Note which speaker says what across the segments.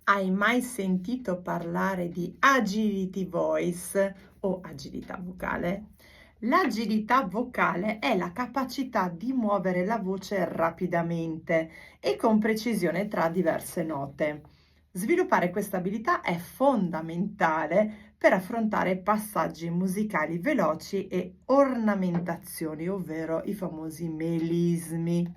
Speaker 1: Hai mai sentito parlare di agility voice o agilità vocale? L'agilità vocale è la capacità di muovere la voce rapidamente e con precisione tra diverse note. Sviluppare questa abilità è fondamentale per affrontare passaggi musicali veloci e ornamentazioni, ovvero i famosi melismi.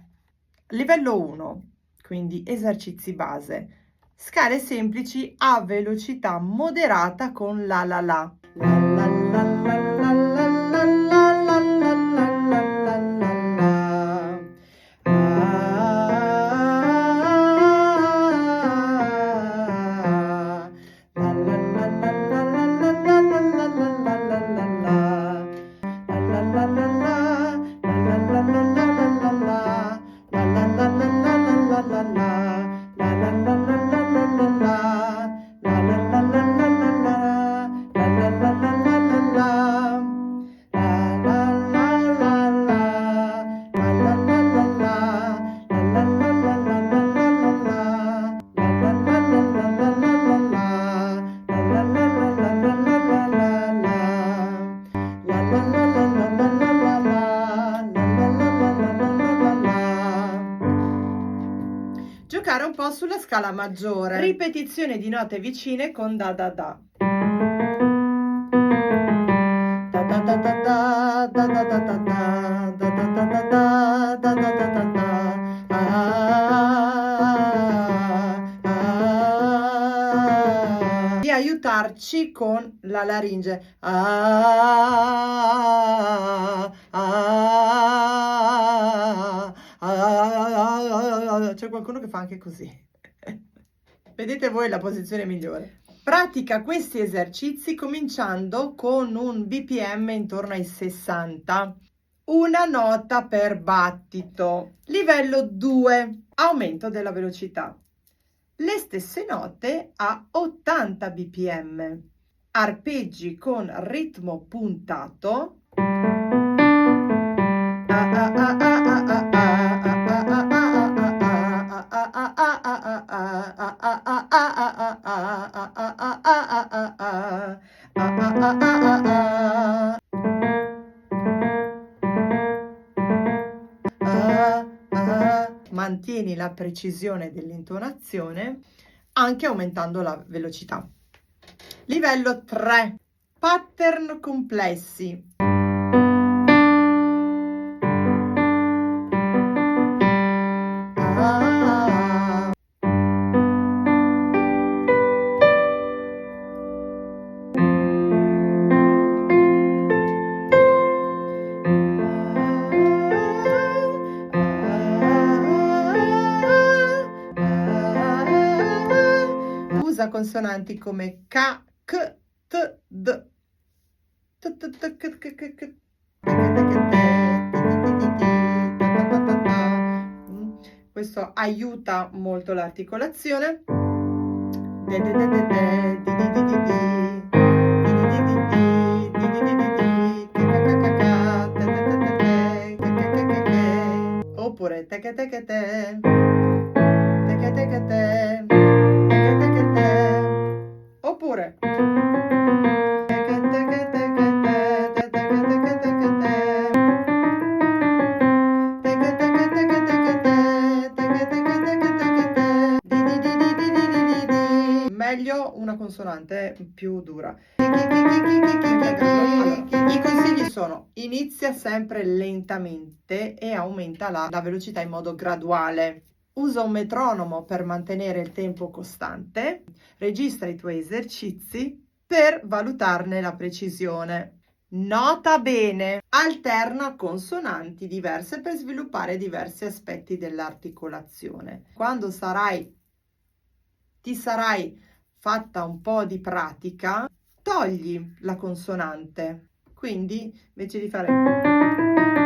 Speaker 1: Livello 1, quindi esercizi base. Scale semplici a velocità moderata con la la la. La la la la la la la la la la la la la la. La la la la la la la la la la la la la. La la la la la la la la la la la. La la la la la la la la. La la la la la la la la. La la la la la la la. La la la la la la la. La la la la la. La la la la la. La la la la la la la. La la la la la la la la. La la la la la la la la. La la la la la la la la la. La la la la la la la la. Giocare un po' sulla scala maggiore. Ripetizione di note vicine con da da da. Da da da da da da da da da da da da da da da da da da da. Di aiutarci con la laringe. C'è qualcuno che fa anche così. Vedete voi la posizione migliore. Pratica questi esercizi cominciando con un BPM intorno ai 60. Una nota per battito. Livello 2. Aumento della velocità. Le stesse note a 80 bpm. Arpeggi con ritmo puntato. Mantieni la precisione dell'intonazione anche aumentando la velocità. Livello 3. Pattern complessi. Usa consonanti come K, K, T, D. Questo aiuta molto l'articolazione. Oppure oppure meglio una consonante più dura. Allora, i consigli sono: inizia sempre lentamente e aumenta la velocità in modo graduale. Usa un metronomo per mantenere il tempo costante. Registra i tuoi esercizi per valutarne la precisione. Nota bene, alterna consonanti diverse per sviluppare diversi aspetti dell'articolazione. Quando ti sarai fatta un po' di pratica, togli la consonante. Quindi invece di fare